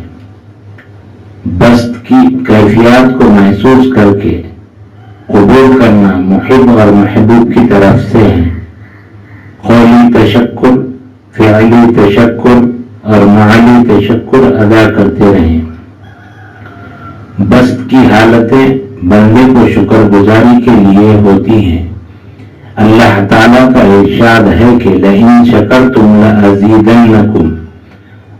بسط کی کیفیات کو محسوس کر کے قبول کرنا محب اور محبوب کی طرف سے ہے۔ قولی تشکر، فعلی تشکر اور معنی تشکر ادا کرتے رہیں۔ بسط کی حالتیں بندے کو شکر گزاری کے لیے ہوتی ہیں۔ اللہ تعالیٰ کا ارشاد ہے کہ لئن شکرتم لأزیدنکم،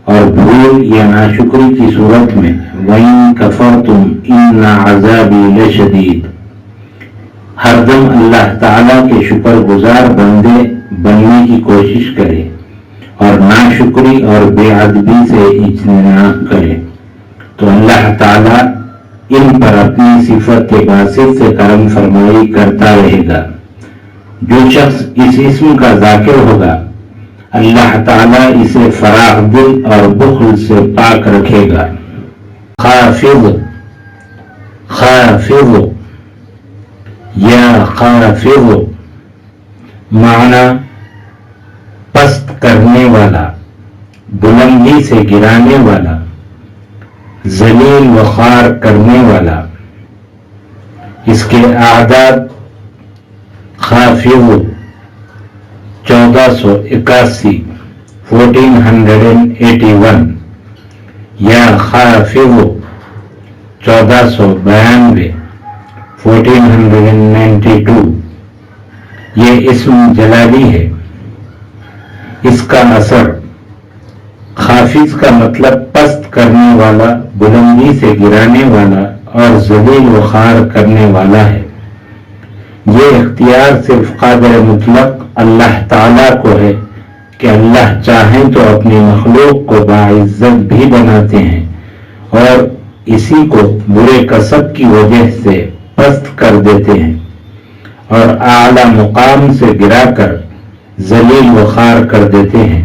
اور بھول یا ناشکری کی صورت میں وَإِن كَفَرْتُمْ إِنَّ عَذَابِي لَشَدِيدٌ۔ ہر دم اللہ تعالیٰ کے شکر گزار بندے بننے کی کوشش کرے اور ناشکری اور بے ادبی سے اجتناب کرے تو اللہ تعالیٰ ان پر اپنی صفت باسط سے کرم فرمائی کرتا رہے گا۔ جو شخص اس اسم کا ذاکر ہوگا اللہ تعالیٰ اسے فراغ دل اور بخل سے پاک رکھے گا۔ خافض، خافض یا خافض معنی پست کرنے والا، بلندی سے گرانے والا، ذلیل و خوار کرنے والا۔ اس کے اعداد خافض 1481 1481 یا خافض 1492 1492، یہ یہ اسم جلالی ہے. اس کا اثر خافض کا مطلب پست کرنے والا، بلندی سے گرانے والا اور ذلیل و خوار کرنے والا ہے. یہ اختیار صرف قادر مطلق اللہ تعالیٰ کو ہے کہ اللہ چاہیں تو اپنی مخلوق کو باعزت بھی بناتے ہیں اور اسی کو برے کسب کی وجہ سے پست کر دیتے ہیں اور اعلی مقام سے گرا کر ذلیل و خوار کر دیتے ہیں.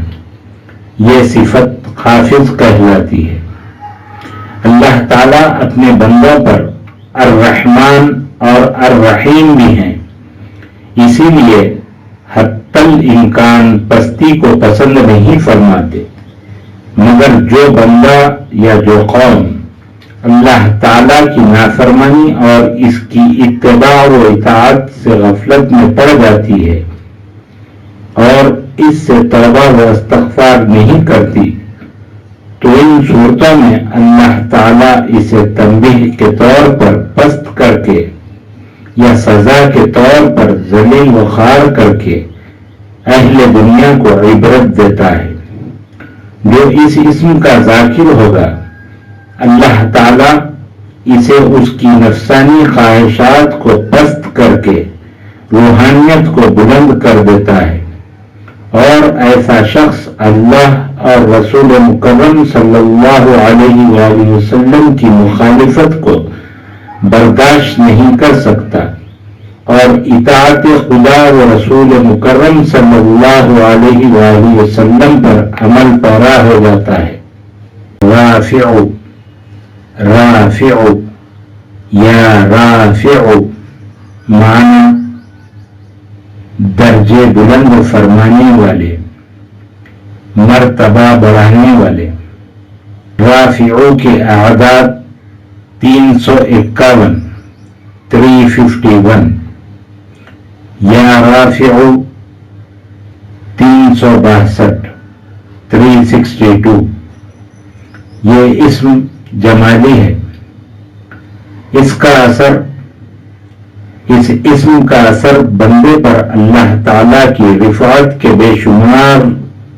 یہ صفت خافض کہلاتی ہے. اللہ تعالیٰ اپنے بندوں پر الرحمن اور الرحیم بھی ہیں، اسی لیے حتی الامکان پستی کو پسند نہیں فرماتے. مگر جو بندہ یا جو قوم اللہ تعالیٰ کی نافرمانی اور اس کی اتباع و اطاعت سے غفلت میں پڑ جاتی ہے اور اس سے توبہ و استغفار نہیں کرتی، تو ان صورتوں میں اللہ تعالیٰ اسے تنبیہ کے طور پر پست کر کے یا سزا کے طور پر ذلیل و خوار کر کے اہل دنیا کو عبرت دیتا ہے. جو اس اسم کا ذاکر ہوگا اللہ تعالیٰ اسے اس کی نفسانی خواہشات کو پست کر کے روحانیت کو بلند کر دیتا ہے، اور ایسا شخص اللہ اور رسول مکرم صلی اللہ علیہ وآلہ وسلم کی مخالفت کو برداشت نہیں کر سکتا اور اطاعت خدا و رسول مکرم صلی اللہ علیہ وآلہ وسلم پر عمل پیرا ہو جاتا ہے. رافع، رافع یا رافع معنی درجے بلند فرمانے والے، مرتبہ بڑھانے والے. رافعوں کے اعداد 351، 351. یا رافع 362، 362. یہ اسم جمالی ہے. اس اسم کا اثر بندے پر اللہ تعالیٰ کی رفعت کے بے شمار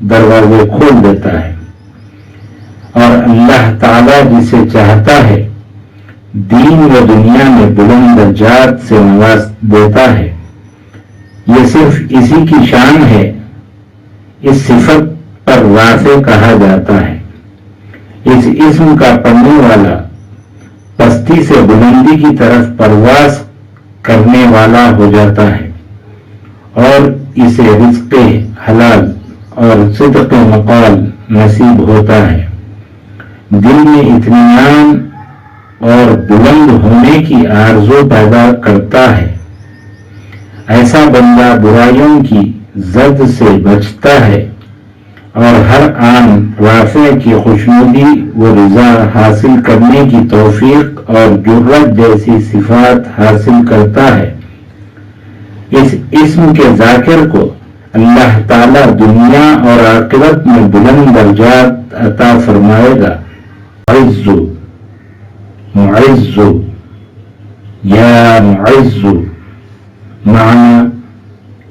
دروازے کھول دیتا ہے، اور اللہ تعالیٰ جسے چاہتا ہے دین و دنیا میں بلند درجات سے نواز دیتا ہے. یہ صرف اسی کی شان ہے. اس صفت پر رافع کہا جاتا ہے. اس اسم کا پڑھنے والا پستی سے بلندی کی طرف پرواز کرنے والا ہو جاتا ہے اور اسے رزق حلال اور صدق مقال نصیب ہوتا ہے. دل میں اطمینان اور بلند ہونے کی آرزو پیدا کرتا ہے. ایسا بندہ برائیوں کی زد سے بچتا ہے اور ہر آن رافع کی خوشنودی و رضا حاصل کرنے کی توفیق اور جرت جیسی صفات حاصل کرتا ہے. اس اسم کے ذاکر کو اللہ تعالیٰ دنیا اور آخرت میں بلند درجات عطا فرمائے گا. معز، معز یا معز معنی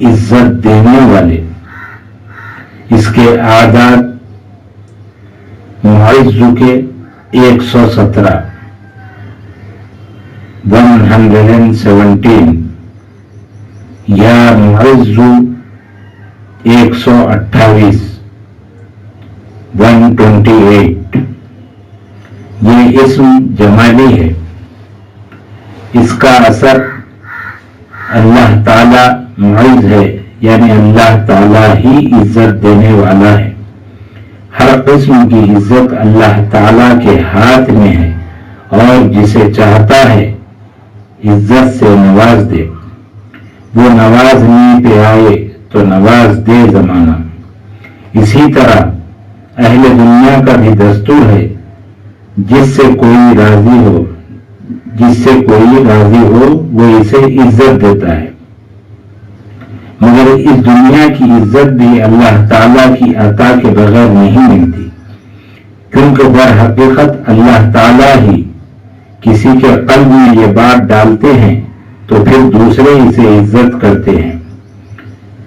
عزت دینے والے. اس کے اعداد معز کے 117، 117. یا معز 128، 128. یہ اسم جمالی ہے. اس کا اثر اللہ تعالی معز ہے، یعنی اللہ تعالیٰ ہی عزت دینے والا ہے. ہر قسم کی عزت اللہ تعالیٰ کے ہاتھ میں ہے اور جسے چاہتا ہے عزت سے نواز دے. وہ نوازنے پہ آئے تو نواز دے زمانہ. اسی طرح اہل دنیا کا بھی دستور ہے، جس سے کوئی راضی ہو وہ اسے عزت دیتا ہے. مگر اس دنیا کی عزت بھی اللہ تعالیٰ کی عطا کے بغیر نہیں ملتی، کیونکہ در حقیقت اللہ تعالیٰ ہی کسی کے قلب میں یہ بات ڈالتے ہیں تو پھر دوسرے اسے عزت کرتے ہیں.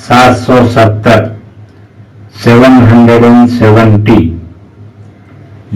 770 770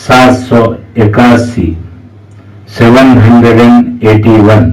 781 781।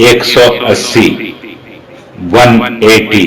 180 180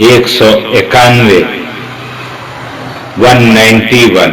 191 191।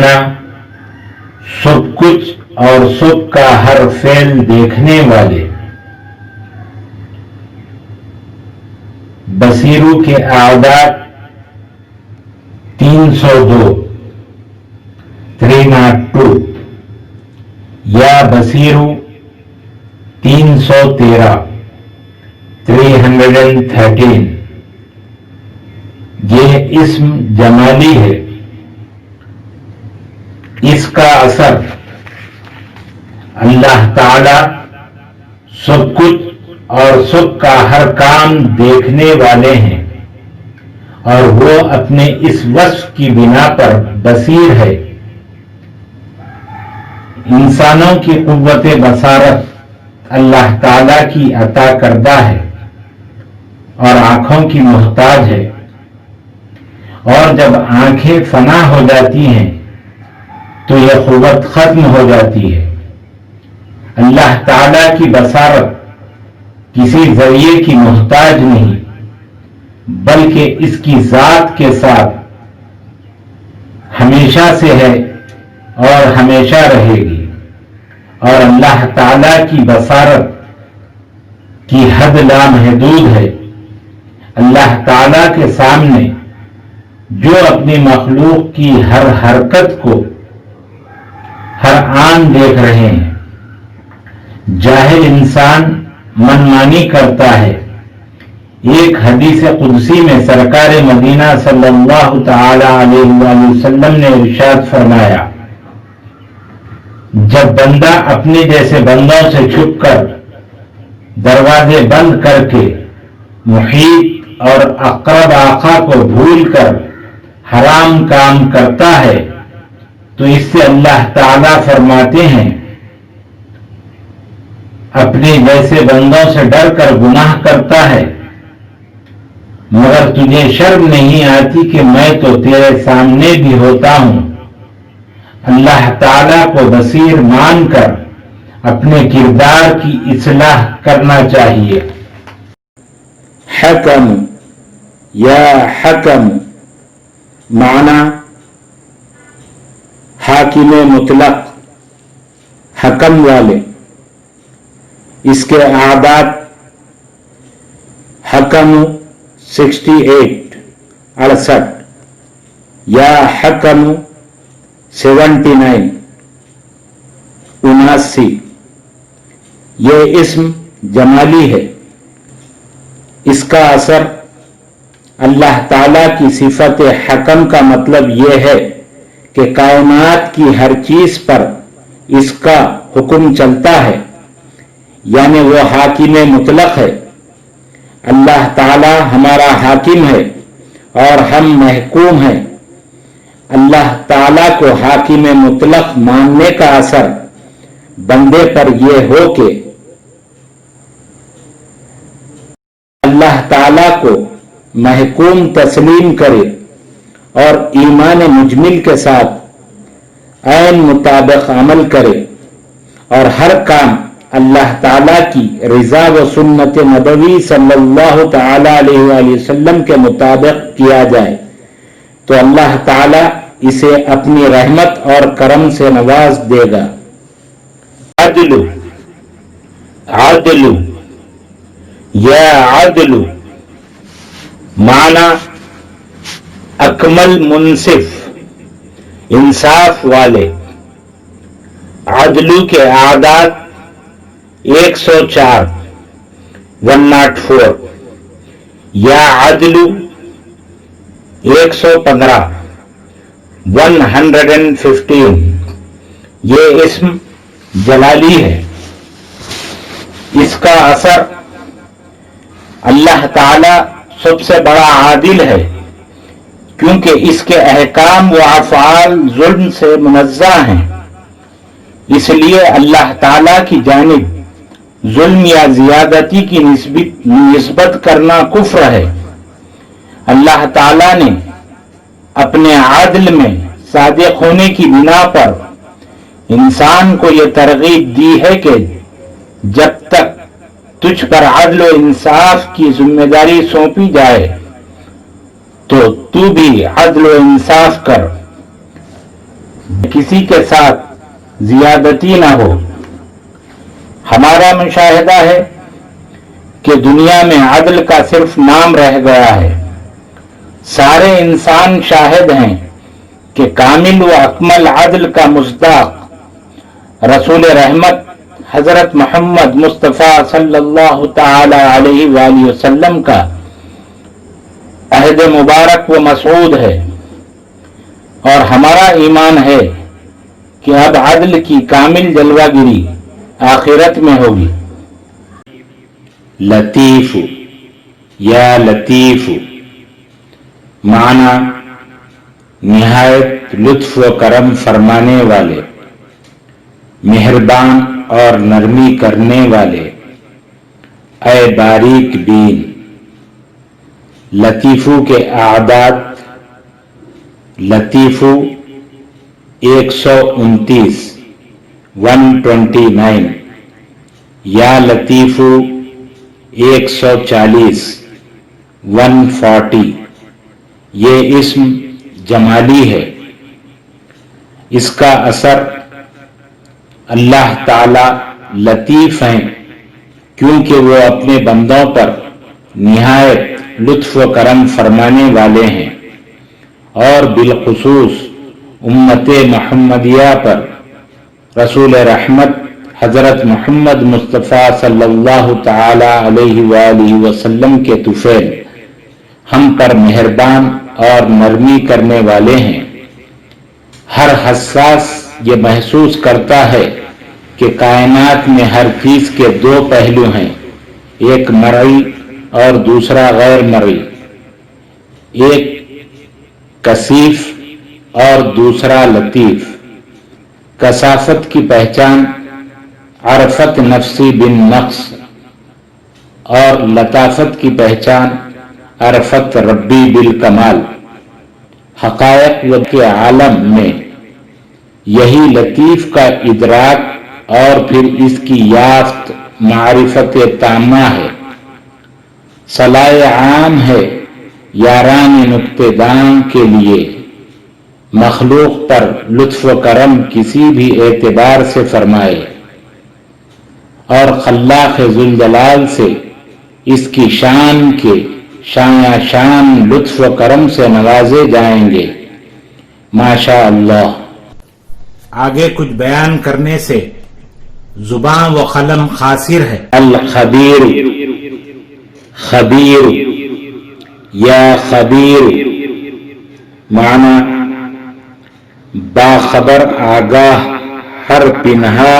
معنی سب کچھ اور سب کا ہر فعل دیکھنے والے. بصیرو کے اعداد 302 302 یا بصیرو 313 313. یہ اسم جمالی ہے. اس کا اثر اللہ تعالی سب کچھ اور سب کا ہر کام دیکھنے والے ہیں اور وہ اپنے اس وصف کی بنا پر بصیر ہے. انسانوں کی قوت بصارت اللہ تعالی کی عطا کردہ ہے اور آنکھوں کی محتاج ہے، اور جب آنکھیں فنا ہو جاتی ہیں تو یہ قوت ختم ہو جاتی ہے. اللہ تعالی کی بصارت کسی ذریعے کی محتاج نہیں، بلکہ اس کی ذات کے ساتھ ہمیشہ سے ہے اور ہمیشہ رہے گی. اور اللہ تعالی کی بصارت کی حد لامحدود ہے. اللہ تعالی کے سامنے جو اپنی مخلوق کی ہر حرکت کو ہر آن دیکھ رہے ہیں. جاہل انسان منمانی کرتا ہے. ایک حدیث قدسی میں سرکار مدینہ صلی اللہ تعالی علیہ وآلہ وسلم نے ارشاد فرمایا، جب بندہ اپنے جیسے بندوں سے چھپ کر دروازے بند کر کے محیط اور اقرب آقا کو بھول کر حرام کام کرتا ہے تو اس سے اللہ تعالیٰ فرماتے ہیں، اپنے جیسے بندوں سے ڈر کر گناہ کرتا ہے، مگر تجھے شرم نہیں آتی کہ میں تو تیرے سامنے بھی ہوتا ہوں. اللہ تعالیٰ کو بصیر مان کر اپنے کردار کی اصلاح کرنا چاہیے. حکم یا حکم معنی حاکم مطلق، حکم والے. اس کے اعداد حکم 68 68 یا حکم 79 79. یہ اسم جمالی ہے. اس کا اثر اللہ تعالی کی صفت حکم کا مطلب یہ ہے کہ کائنات کی ہر چیز پر اس کا حکم چلتا ہے، یعنی وہ حاکم مطلق ہے. اللہ تعالی ہمارا حاکم ہے اور ہم محکوم ہیں. اللہ تعالی کو حاکم مطلق ماننے کا اثر بندے پر یہ ہو کہ اللہ تعالی کو محکوم تسلیم کرے اور ایمان مجمل کے ساتھ عین مطابق عمل کرے اور ہر کام اللہ تعالیٰ کی رضا و سنت نبوی صلی اللہ تعالی علیہ وآلہ وسلم کے مطابق کیا جائے تو اللہ تعالیٰ اسے اپنی رحمت اور کرم سے نواز دے گا. عدل عدل یا عدل معنی اکمل منصف، انصاف والے. عدلو کے اعداد 104 104 یا عدلو 115 115. یہ اسم جلالی ہے. اس کا اثر اللہ تعالی سب سے بڑا عادل ہے، کیونکہ اس کے احکام و افعال ظلم سے منزہ ہیں. اس لیے اللہ تعالی کی جانب ظلم یا زیادتی کی نسبت کرنا کفر ہے. اللہ تعالی نے اپنے عدل میں صادق ہونے کی بنا پر انسان کو یہ ترغیب دی ہے کہ جب تک تجھ پر عدل و انصاف کی ذمہ داری سونپی جائے تو تو بھی عدل و انصاف کر. کسی کے ساتھ زیادتی نہ ہو۔ ہمارا مشاہدہ ہے کہ دنیا میں عدل کا صرف نام رہ گیا ہے۔ سارے انسان شاہد ہیں کہ کامل و اکمل عدل کا مصداق رسول رحمت حضرت محمد مصطفیٰ صلی اللہ تعالی علیہ وآلہ وسلم کا عہد مبارک و مسعود ہے، اور ہمارا ایمان ہے کہ اب عدل کی کامل جلوہ گری آخرت میں ہوگی۔ لطیف یا لطیف معنی نہایت لطف و کرم فرمانے والے، مہربان اور نرمی کرنے والے، اے باریک بین۔ لطیفو کے اعداد لطیفو 129 129، یا لطیفو 140 140، یہ اسم جمالی ہے۔ اس کا اثر اللہ تعالی لطیف ہیں کیونکہ وہ اپنے بندوں پر نہایت لطف و کرم فرمانے والے ہیں، اور بالخصوص امت محمدیہ پر رسول رحمت حضرت محمد مصطفیٰ صلی اللہ تعالی علیہ وآلہ وسلم کے طفیل ہم پر مہربان اور نرمی کرنے والے ہیں۔ ہر حساس یہ محسوس کرتا ہے کہ کائنات میں ہر چیز کے دو پہلو ہیں، ایک مرئی اور دوسرا غیر مرئی، ایک کثیف اور دوسرا لطیف۔ کثافت کی پہچان عرفت نفسی بن نقص، اور لطافت کی پہچان عرفت ربی بالکمال۔ حقائق کے عالم میں یہی لطیف کا ادراک اور پھر اس کی یافت معرفت تامہ ہے۔ صلاح عام ہے یاران نکتے دان کے لیے، مخلوق پر لطف و کرم کسی بھی اعتبار سے فرمائے، اور خلاق ذوالجلال سے اس کی شان کے شان لطف و کرم سے نوازے جائیں گے، ماشاء اللہ۔ آگے کچھ بیان کرنے سے زبان و قلم قاصر ہے۔ الخبیر، خبیر یا خبیر معنی باخبر، آگاہ، ہر پنہا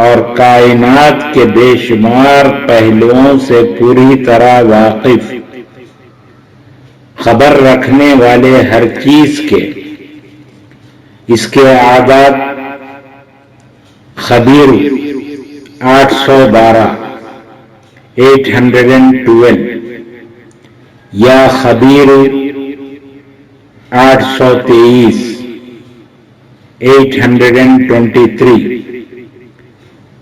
اور کائنات کے بے شمار پہلوؤں سے پوری طرح واقف، خبر رکھنے والے ہر چیز کے۔ اس کے اعداد خبیر 812 812، یا خبیر 823 823۔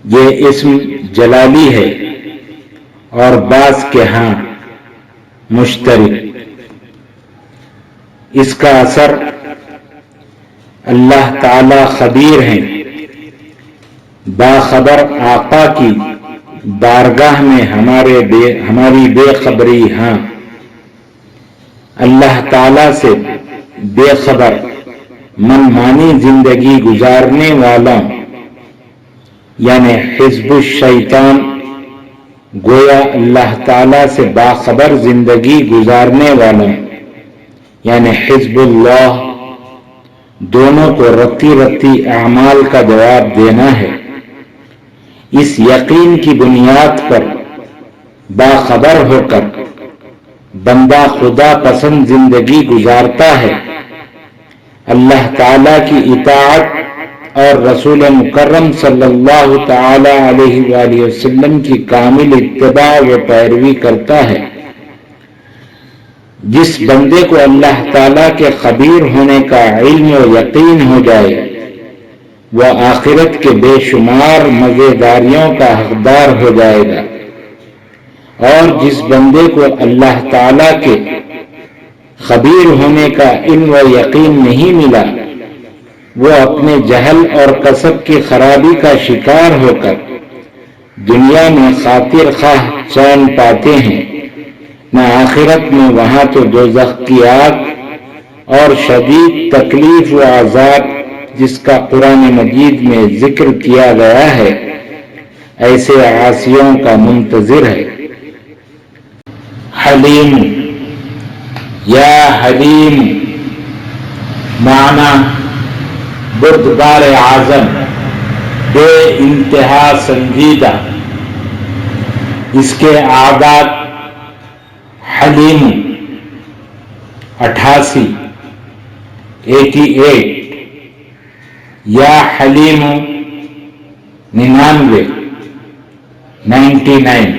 یہ اسم جلالی ہے اور بعض کے ہاں مشترک۔ اس کا اثر اللہ تعالی خبیر ہیں، باخبر آقا کی بارگاہ میں ہماری بے خبری، ہاں اللہ تعالی سے بے خبر منمانی زندگی گزارنے والا یعنی حزب الشیطان، گویا اللہ تعالی سے باخبر زندگی گزارنے والا یعنی حزب اللہ، دونوں کو رتی رتی اعمال کا جواب دینا ہے۔ اس یقین کی بنیاد پر باخبر ہو کر بندہ خدا پسند زندگی گزارتا ہے، اللہ تعالی کی اطاعت اور رسول مکرم صلی اللہ تعالی علیہ وآلہ وسلم کی کامل اتباع و پیروی کرتا ہے۔ جس بندے کو اللہ تعالیٰ کے خبیر ہونے کا علم و یقین ہو جائے، وہ آخرت کے بے شمار مزیداریوں کا حقدار ہو جائے گا، اور جس بندے کو اللہ تعالیٰ کے خبیر ہونے کا علم و یقین نہیں ملا، وہ اپنے جہل اور کسب کی خرابی کا شکار ہو کر دنیا میں خاطر خواہ چین پاتے ہیں، نہ آخرت میں وہاں تو دوزخ کی آگ اور شدید تکلیف و عذاب جس کا قرآن مجید میں ذکر کیا گیا ہے ایسے عاصیوں کا منتظر ہے۔ حلیم یا حلیم معنی بردبار اعظم، بے انتہا سنجیدہ۔ اس کے اعداد حلیم 88 یا حلیم 99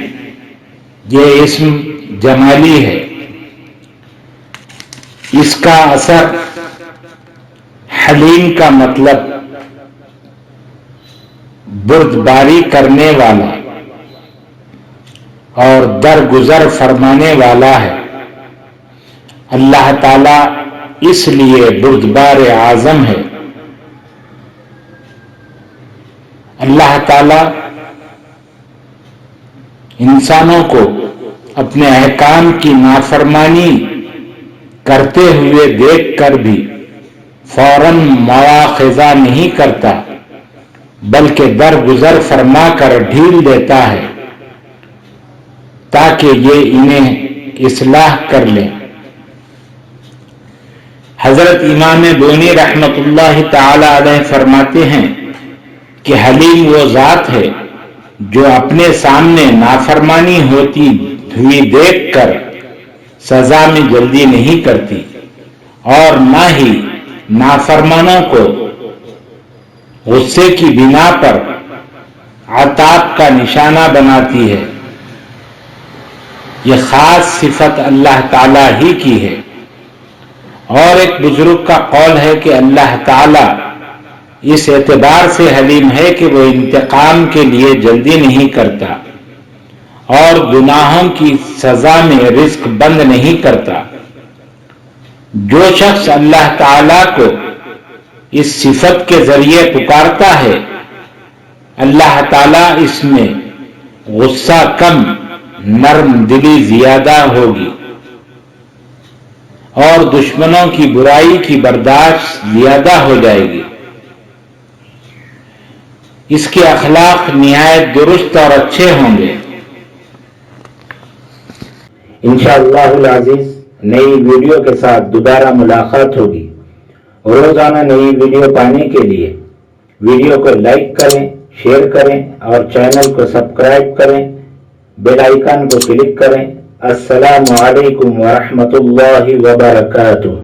یہ اسم جمالی ہے۔ اس کا اثر حلیم کا مطلب بردباری کرنے والا اور درگزر فرمانے والا ہے۔ اللہ تعالیٰ اس لیے بردبار اعظم ہے۔ اللہ تعالیٰ انسانوں کو اپنے احکام کی نافرمانی کرتے ہوئے دیکھ کر بھی فوراً مواخذہ نہیں کرتا، بلکہ درگزر فرما کر ڈھیل دیتا ہے تاکہ یہ انہیں اصلاح کر لیں۔ حضرت امام بونی رحمۃ اللہ تعالی علیہ فرماتے ہیں کہ حلیم وہ ذات ہے جو اپنے سامنے نافرمانی ہوتی ہوئی دیکھ کر سزا میں جلدی نہیں کرتی اور نہ ہی نافرمانوں کو غصے کی بنا پر عتاب کا نشانہ بناتی ہے۔ یہ خاص صفت اللہ تعالی ہی کی ہے۔ اور ایک بزرگ کا قول ہے کہ اللہ تعالی اس اعتبار سے حلیم ہے کہ وہ انتقام کے لیے جلدی نہیں کرتا اور گناہوں کی سزا میں رزق بند نہیں کرتا۔ جو شخص اللہ تعالی کو اس صفت کے ذریعے پکارتا ہے، اللہ تعالی اس میں غصہ کم، نرم دلی زیادہ ہوگی اور دشمنوں کی برائی کی برداشت زیادہ ہو جائے گی۔ اس کے اخلاق نہایت درست اور اچھے ہوں گے۔ انشاءاللہ العزیز نئی ویڈیو کے ساتھ دوبارہ ملاقات ہوگی۔ روزانہ نئی ویڈیو پانے کے لیے ویڈیو کو لائک کریں، شیئر کریں اور چینل کو سبسکرائب کریں، بیل آئیکن کو کلک کریں۔ السلام علیکم ورحمۃ اللہ وبرکاتہ۔